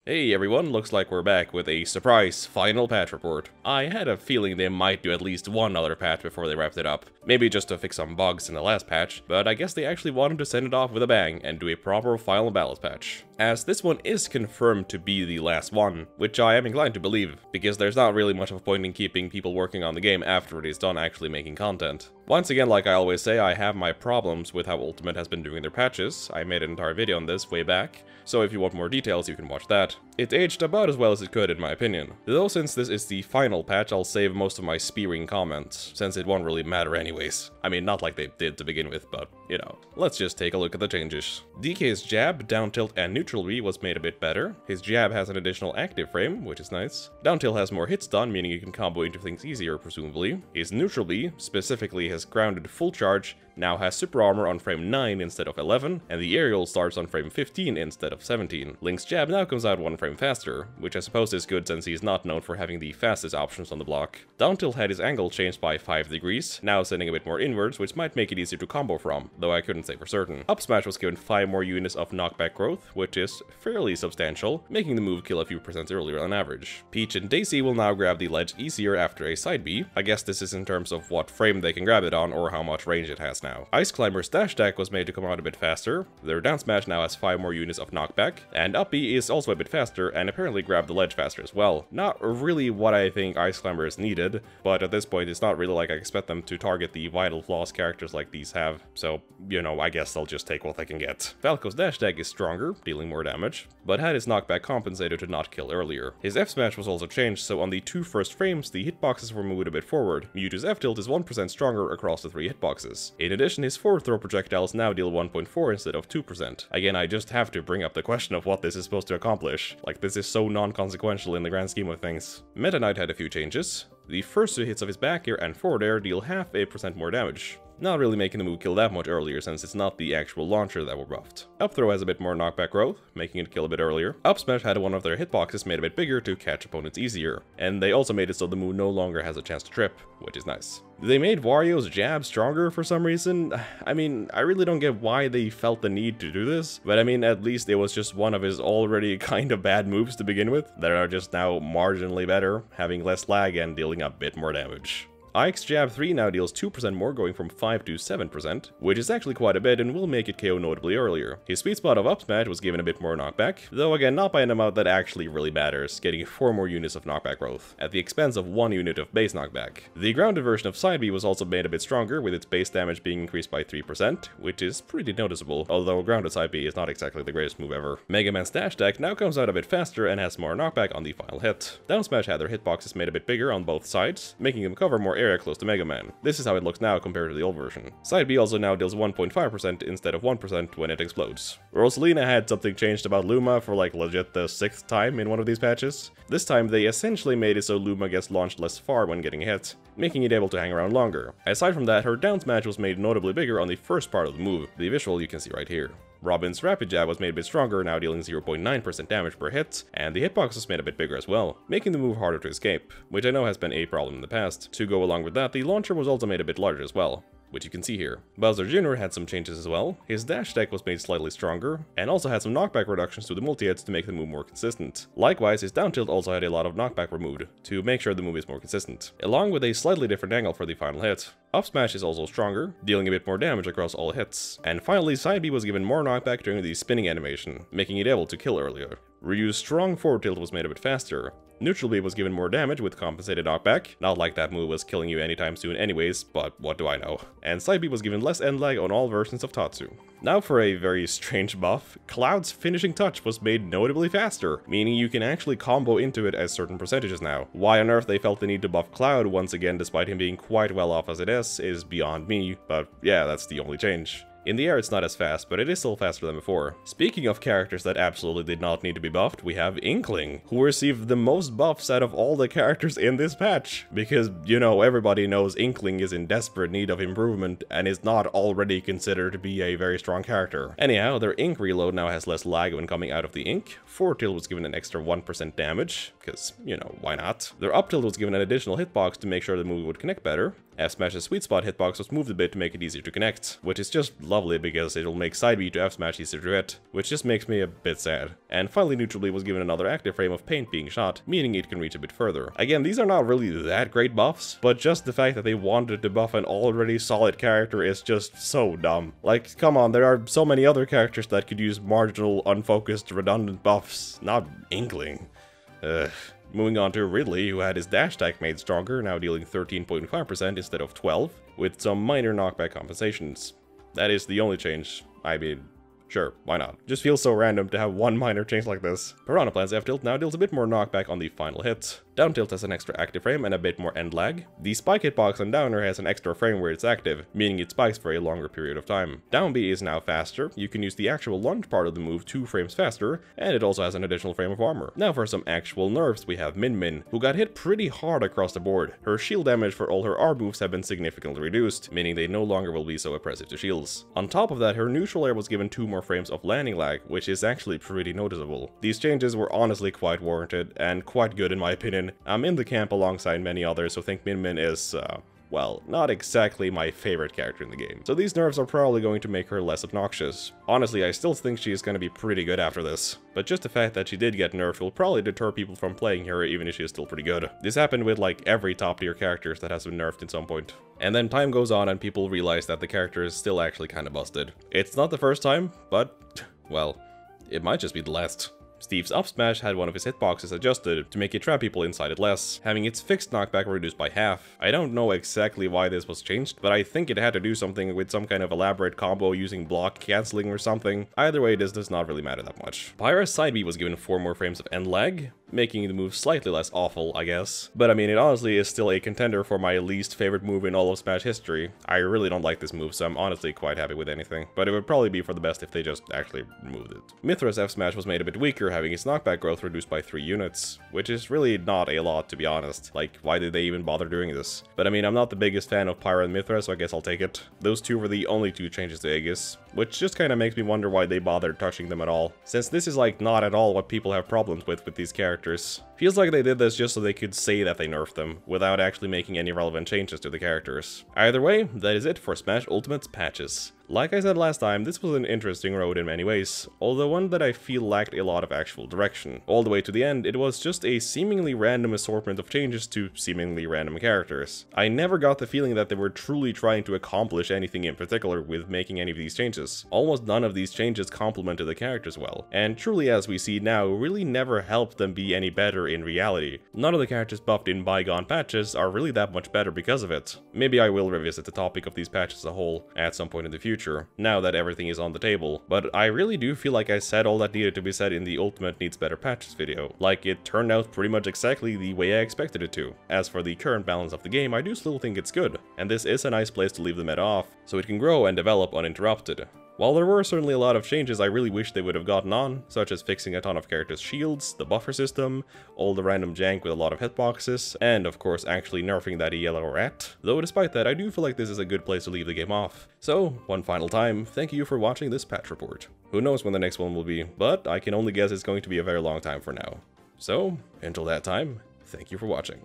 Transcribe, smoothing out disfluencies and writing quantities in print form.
Hey everyone, looks like we're back with a surprise final patch report. I had a feeling they might do at least one other patch before they wrapped it up. Maybe just to fix some bugs in the last patch, but I guess they actually wanted to send it off with a bang and do a proper final balance patch. As this one is confirmed to be the last one, which I am inclined to believe, because there's not really much of a point in keeping people working on the game after it is done actually making content. Once again, like I always say, I have my problems with how Ultimate has been doing their patches. I made an entire video on this way back, so if you want more details you can watch that. It aged about as well as it could in my opinion. Though since this is the final patch, I'll save most of my spearing comments, since it won't really matter anyways. I mean, not like they did to begin with, but, you know. Let's just take a look at the changes. DK's jab, down tilt, and neutral B was made a bit better. His jab has an additional active frame, which is nice. Down tilt has more hits done, meaning you can combo into things easier, presumably. His neutral B, specifically his grounded full charge, now has super armor on frame 9 instead of 11, and the aerial starts on frame 15 instead of 17. Link's jab now comes out one frame faster, which I suppose is good since he's not known for having the fastest options on the block. Down tilt had his angle changed by 5 degrees, now sending a bit more inwards, which might make it easier to combo from, though I couldn't say for certain. Up smash was given 5 more units of knockback growth, which is fairly substantial, making the move kill a few percent earlier on average. Peach and Daisy will now grab the ledge easier after a side B. I guess this is in terms of what frame they can grab it on or how much range it has now. Ice Climber's dash attack was made to come out a bit faster, their down smash now has 5 more units of knockback, and up B is also a bit faster and apparently grabbed the ledge faster as well. Not really what I think Ice Climber is needed, but at this point it's not really like I expect them to target the vital flaws characters like these have, so, you know, I guess they'll just take what they can get. Falco's dash attack is stronger, dealing more damage, but had his knockback compensated to not kill earlier. His F smash was also changed, so on the 2 first frames the hitboxes were moved a bit forward. Mewtwo's F tilt is 1% stronger across the 3 hitboxes. In addition, his forward throw projectiles now deal 1.4 instead of 2%. Again, I just have to bring up the question of what this is supposed to accomplish. Like, this is so non-consequential in the grand scheme of things. Meta Knight had a few changes. The first 2 hits of his back air and forward air deal 0.5% more damage. Not really making the move kill that much earlier since it's not the actual launcher that were buffed. Up throw has a bit more knockback growth, making it kill a bit earlier. Up smash had one of their hitboxes made a bit bigger to catch opponents easier, and they also made it so the move no longer has a chance to trip, which is nice. They made Wario's jab stronger for some reason. I mean, I really don't get why they felt the need to do this, but I mean, at least it was just one of his already kind of bad moves to begin with that are just now marginally better, having less lag and dealing a bit more damage. Ike's jab 3 now deals 2% more, going from 5 to 7%, which is actually quite a bit and will make it KO notably earlier. His sweet spot of up smash was given a bit more knockback, though again not by an amount that actually really matters, getting 4 more units of knockback growth, at the expense of 1 unit of base knockback. The grounded version of side B was also made a bit stronger, with its base damage being increased by 3%, which is pretty noticeable, although grounded side B is not exactly the greatest move ever. Mega Man's dash attack now comes out a bit faster and has more knockback on the final hit. Down smash had their hitboxes made a bit bigger on both sides, making them cover more area close to Mega Man. This is how it looks now compared to the old version. Side B also now deals 1.5% instead of 1% when it explodes. Rosalina had something changed about Luma for like legit the 6th time in one of these patches. This time they essentially made it so Luma gets launched less far when getting hit, making it able to hang around longer. Aside from that, her down smash was made notably bigger on the first part of the move, the visual you can see right here. Robin's rapid jab was made a bit stronger, now dealing 0.9% damage per hit, and the hitbox was made a bit bigger as well, making the move harder to escape, which I know has been a problem in the past. To go along with that, the launcher was also made a bit larger as well, which you can see here. Bowser Jr. had some changes as well. His dash attack was made slightly stronger, and also had some knockback reductions to the multi-hits to make the move more consistent. Likewise, his down tilt also had a lot of knockback removed, to make sure the move is more consistent, along with a slightly different angle for the final hit. Up smash is also stronger, dealing a bit more damage across all hits. And finally, side B was given more knockback during the spinning animation, making it able to kill earlier. Ryu's strong forward tilt was made a bit faster. Neutral B was given more damage with compensated knockback, not like that move was killing you anytime soon anyways, but what do I know. And side B was given less end lag on all versions of Tatsu. Now for a very strange buff, Cloud's finishing touch was made notably faster, meaning you can actually combo into it as certain percentages now. Why on earth they felt the need to buff Cloud once again despite him being quite well off as it is beyond me, but yeah, that's the only change. In the air it's not as fast, but it is still faster than before. Speaking of characters that absolutely did not need to be buffed, we have Inkling, who received the most buffs out of all the characters in this patch. Because, you know, everybody knows Inkling is in desperate need of improvement and is not already considered to be a very strong character. Anyhow, their ink reload now has less lag when coming out of the ink. Forward tilt was given an extra 1% damage, because, you know, why not? Their up tilt was given an additional hitbox to make sure the move would connect better. F Smash's sweet spot hitbox was moved a bit to make it easier to connect, which is just lovely because it'll make side B to F Smash easier to hit, which just makes me a bit sad. And finally neutral B was given another active frame of paint being shot, meaning it can reach a bit further. Again, these are not really that great buffs, but just the fact that they wanted to buff an already solid character is just so dumb. Like, come on, there are so many other characters that could use marginal, unfocused, redundant buffs, not Inkling. Ugh. Moving on to Ridley, who had his dash attack made stronger, now dealing 13.5% instead of 12, with some minor knockback compensations. That is the only change. I mean, sure, why not? Just feels so random to have one minor change like this. Piranha Plant's F-tilt now deals a bit more knockback on the final hit. Down tilt has an extra active frame and a bit more end lag. The spike hitbox on downer has an extra frame where it's active, meaning it spikes for a longer period of time. Down B is now faster, you can use the actual lunge part of the move 2 frames faster, and it also has an additional frame of armor. Now for some actual nerfs, we have Min Min, who got hit pretty hard across the board. Her shield damage for all her R moves have been significantly reduced, meaning they no longer will be so oppressive to shields. On top of that, her neutral air was given 2 more frames of landing lag, which is actually pretty noticeable. These changes were honestly quite warranted, and quite good in my opinion. I'm in the camp alongside many others, so think Min Min is, well, not exactly my favorite character in the game. So these nerfs are probably going to make her less obnoxious. Honestly, I still think she is going to be pretty good after this. But just the fact that she did get nerfed will probably deter people from playing her even if she is still pretty good. This happened with like every top tier character that has been nerfed at some point. And then time goes on and people realize that the character is still actually kind of busted. It's not the first time, but, well, it might just be the last. Steve's up smash had one of his hitboxes adjusted to make it trap people inside it less, having its fixed knockback reduced by half. I don't know exactly why this was changed, but I think it had to do something with some kind of elaborate combo using block cancelling or something. Either way, this does not really matter that much. Pyra's side B was given 4 more frames of end lag, making the move slightly less awful, I guess. But I mean, it honestly is still a contender for my least favorite move in all of Smash history. I really don't like this move, so I'm honestly quite happy with anything. But it would probably be for the best if they just actually removed it. Mithras F Smash was made a bit weaker, having its knockback growth reduced by 3 units, which is really not a lot, to be honest. Like, why did they even bother doing this? But I mean, I'm not the biggest fan of Pyra and Mithras, so I guess I'll take it. Those 2 were the only 2 changes to Aegis, which just kind of makes me wonder why they bothered touching them at all, since this is like not at all what people have problems with these characters. Feels like they did this just so they could say that they nerfed them, without actually making any relevant changes to the characters. Either way, that is it for Smash Ultimate's patches. Like I said last time, this was an interesting road in many ways, although one that I feel lacked a lot of actual direction. All the way to the end, it was just a seemingly random assortment of changes to seemingly random characters. I never got the feeling that they were truly trying to accomplish anything in particular with making any of these changes. Almost none of these changes complemented the characters well, and truly as we see now, really never helped them be any better in reality. None of the characters buffed in bygone patches are really that much better because of it. Maybe I will revisit the topic of these patches as a whole at some point in the future, now that everything is on the table, but I really do feel like I said all that needed to be said in the Ultimate Needs Better Patches video. Like, it turned out pretty much exactly the way I expected it to. As for the current balance of the game, I do still think it's good, and this is a nice place to leave the meta off, so it can grow and develop uninterrupted. While there were certainly a lot of changes I really wish they would have gotten on, such as fixing a ton of characters' shields, the buffer system, all the random jank with a lot of hitboxes, and of course actually nerfing that yellow rat, though despite that I do feel like this is a good place to leave the game off. So, one final time, thank you for watching this patch report. Who knows when the next one will be, but I can only guess it's going to be a very long time for now. So, until that time, thank you for watching.